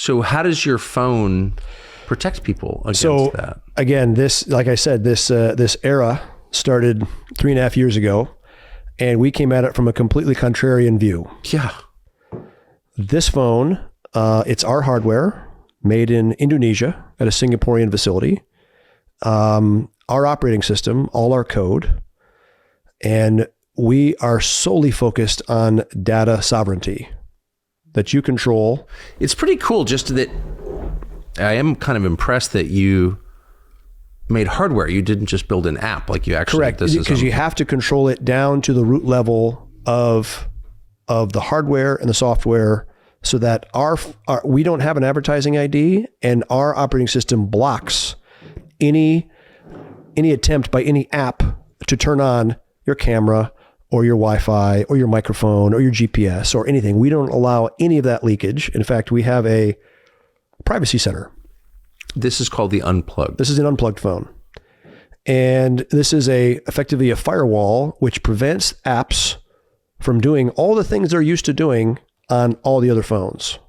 So how does your phone protect people against that? Again, this, like I said, this era started 3.5 years ago, and we came at it from a completely contrarian view. Yeah. This phone, it's our hardware, made in Indonesia at a Singaporean facility. Our operating system, all our code, and we are solely focused on data sovereignty that you control. It's pretty cool just that I am kind of impressed that you made hardware. You didn't just build an app like you actually. Correct, because you have to control it down to the root level of the hardware and the software, so that we don't have an advertising ID, and our operating system blocks any attempt by any app to turn on your camera or your Wi-Fi or your microphone or your GPS or anything. We don't allow any of that leakage. In fact, we have a privacy center. This is called the Unplugged. This is an unplugged phone. And this is effectively a firewall which prevents apps from doing all the things they're used to doing on all the other phones.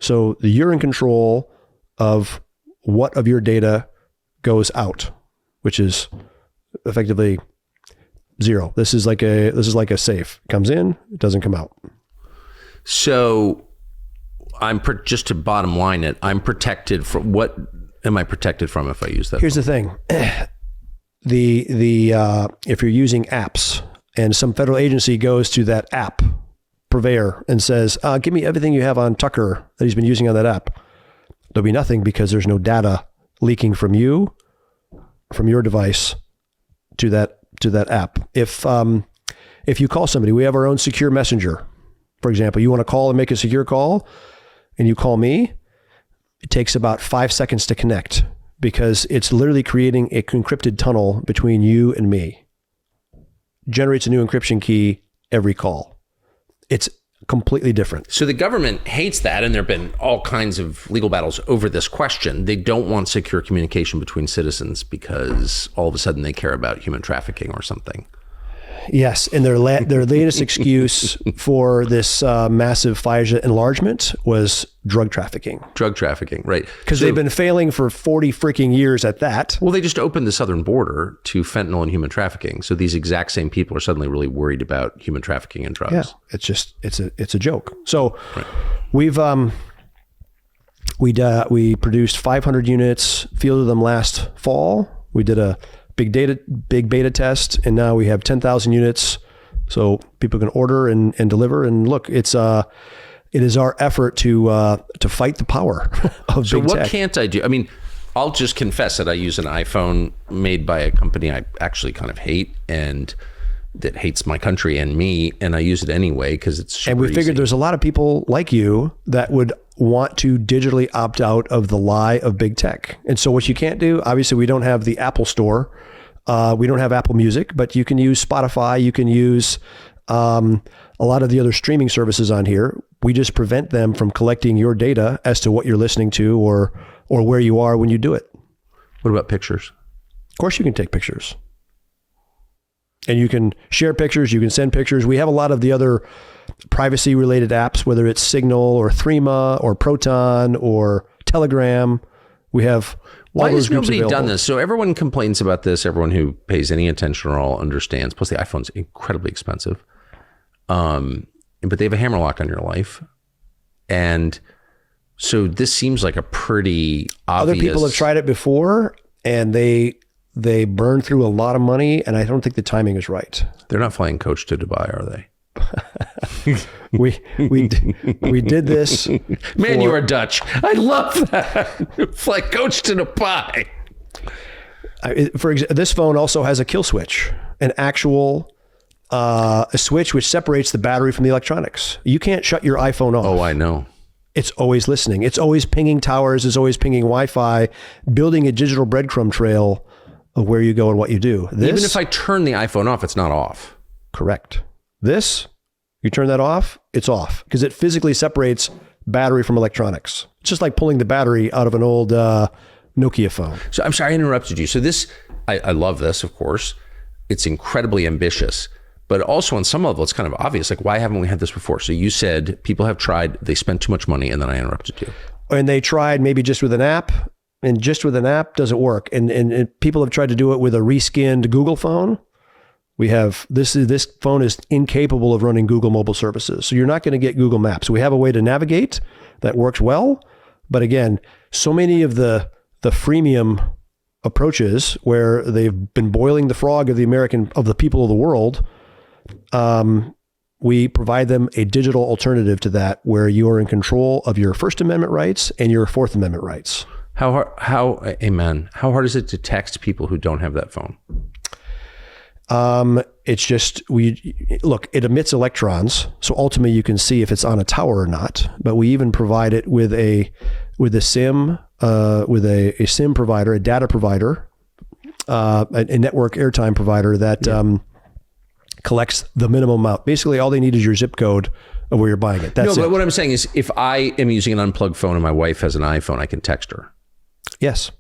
So you're in control of what of your data goes out, which is effectively zero. This is like a safe. It comes in, it doesn't come out. So just to bottom line it, I'm protected from what am I protected from if I use that? Here's the thing. If you're using apps and some federal agency goes to that app purveyor and says, give me everything you have on Tucker that he's been using on that app, there'll be nothing, because there's no data leaking from you, from your device to that app. If you call somebody, we have our own secure messenger. For example, you want to call and make a secure call, and you call me, it takes about 5 seconds to connect, because it's literally creating a encrypted tunnel between you and me. Generates a new encryption key every call. It's completely different. So the government hates that, and there have been all kinds of legal battles over this question. They don't want secure communication between citizens because all of a sudden they care about human trafficking or something. Yes, and their latest excuse for this massive FISA enlargement was drug trafficking. Drug trafficking, right. Because they've been failing for 40 freaking years at that. Well, they just opened the southern border to fentanyl and human trafficking. So these exact same people are suddenly really worried about human trafficking and drugs. Yeah, it's a joke. So right. We produced 500 units, fielded them last fall. We did a big beta test, and now we have 10,000 units, so people can order and deliver. And look, it is our effort to fight the power of so big tech. So what can't I do? I mean, I'll just confess that I use an iPhone made by a company I actually kind of hate, and that hates my country and me, and I use it anyway because it's super And we figured easy. There's a lot of people like you that would want to digitally opt out of the lie of big tech. And so what you can't do, obviously we don't have the Apple Store. We don't have Apple Music, but you can use Spotify. You can use a lot of the other streaming services on here. We just prevent them from collecting your data as to what you're listening to or where you are when you do it. What about pictures? Of course you can take pictures. And you can share pictures. You can send pictures. We have a lot of the other privacy-related apps, whether it's Signal or Threema or Proton or Telegram. We have Why has nobody done this? So everyone complains about this. Everyone who pays any attention at all understands. Plus, the iPhone's incredibly expensive. But they have a hammer lock on your life. And so this seems like a pretty obvious... Other people have tried it before, and they burn through a lot of money, and I don't think the timing is right. They're not flying coach to Dubai, are they? we did this. Man, you are Dutch. I love that. Fly coach to Dubai. For example, this phone also has a kill switch, an actual a switch which separates the battery from the electronics. You can't shut your iPhone off. Oh, I know. It's always listening. It's always pinging towers. It's always pinging Wi-Fi, building a digital breadcrumb trail of where you go and what you do. Even if I turn the iPhone off, it's not off. Correct. This, you turn that off, it's off, because it physically separates battery from electronics. It's just like pulling the battery out of an old Nokia phone. So I'm sorry I interrupted you. So this, I love this, of course. It's incredibly ambitious, but also on some level, it's kind of obvious. Like, why haven't we had this before? So you said people have tried, they spent too much money, and then I interrupted you. And they tried maybe just with an app, and just with an app doesn't work. And people have tried to do it with a reskinned Google phone. We have this phone is incapable of running Google mobile services. So you're not going to get Google Maps. We have a way to navigate that works well. But again, so many of the freemium approaches where they've been boiling the frog of the people of the world, we provide them a digital alternative to that where you are in control of your First Amendment rights and your Fourth Amendment rights. Amen. How hard is it to text people who don't have that phone? It's just, it emits electrons. So ultimately you can see if it's on a tower or not, but we even provide it with a SIM, with a SIM provider, a data provider, a network airtime provider that, collects the minimum amount. Basically all they need is your zip code of where you're buying it. That's it. But what I'm saying is if I am using an unplugged phone and my wife has an iPhone, I can text her. Yes.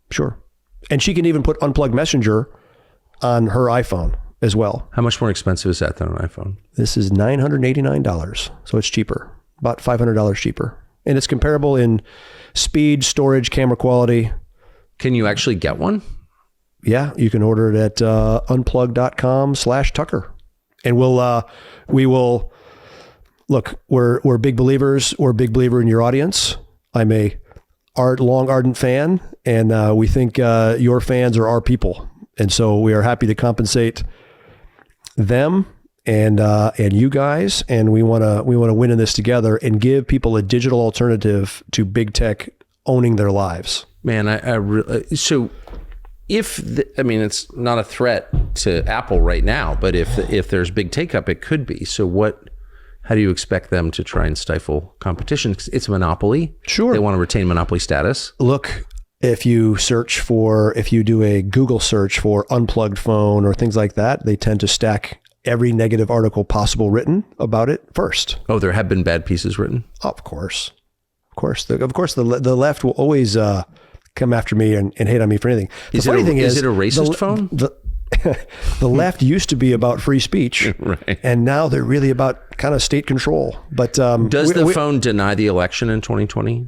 Sure. And she can even put unplugged messenger on her iPhone as well. How much more expensive is that than an iPhone? This is $989. So it's cheaper, about $500 cheaper. And it's comparable in speed, storage, camera quality. Can you actually get one? Yeah, you can order it at unplug.com/Tucker. And we will look, we're big believers. We're a big believer in your audience. I'm a long ardent fan, and we think your fans are our people. And so we are happy to compensate them and you guys, and we want to win in this together and give people a digital alternative to big tech owning their lives. Man, I really, so it's not a threat to Apple right now, but if there's big take up, it could be. So how do you expect them to try and stifle competition? It's a monopoly. Sure. They want to retain monopoly status. Look, if you do a Google search for unplugged phone or things like that, they tend to stack every negative article possible written about it first. Oh, there have been bad pieces written? Of course. The left will always come after me and hate on me for anything. Is it a racist phone? The left used to be about free speech, right, and now they're really about kind of state control. But does the phone deny the election in 2020?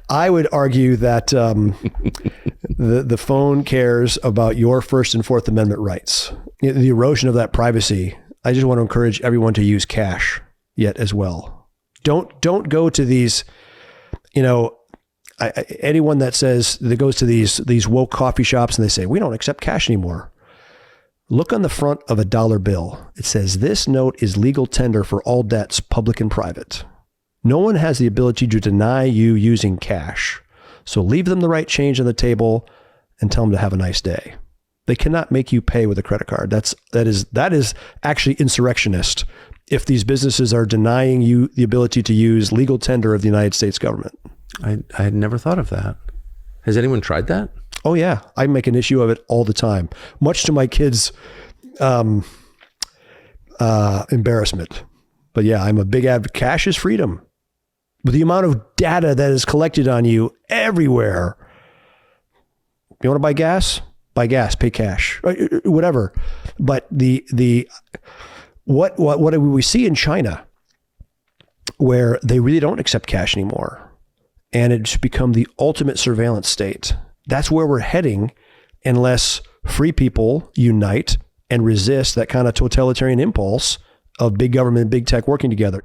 I would argue that the phone cares about your First and Fourth Amendment rights. The erosion of that privacy. I just want to encourage everyone to use cash yet as well. Don't go to these, anyone that goes to these woke coffee shops and they say, we don't accept cash anymore. Look on the front of a dollar bill. It says, this note is legal tender for all debts, public and private. No one has the ability to deny you using cash. So leave them the right change on the table and tell them to have a nice day. They cannot make you pay with a credit card. That is actually insurrectionist if these businesses are denying you the ability to use legal tender of the United States government. I had never thought of that. Has anyone tried that? Oh yeah. I make an issue of it all the time, much to my kids' embarrassment. But yeah, I'm a big advocate. Cash is freedom. With the amount of data that is collected on you everywhere. You want to buy gas? Buy gas, pay cash, whatever. But what we see in China, where they really don't accept cash anymore, and it's become the ultimate surveillance state. That's where we're heading unless free people unite and resist that kind of totalitarian impulse of big government and big tech working together.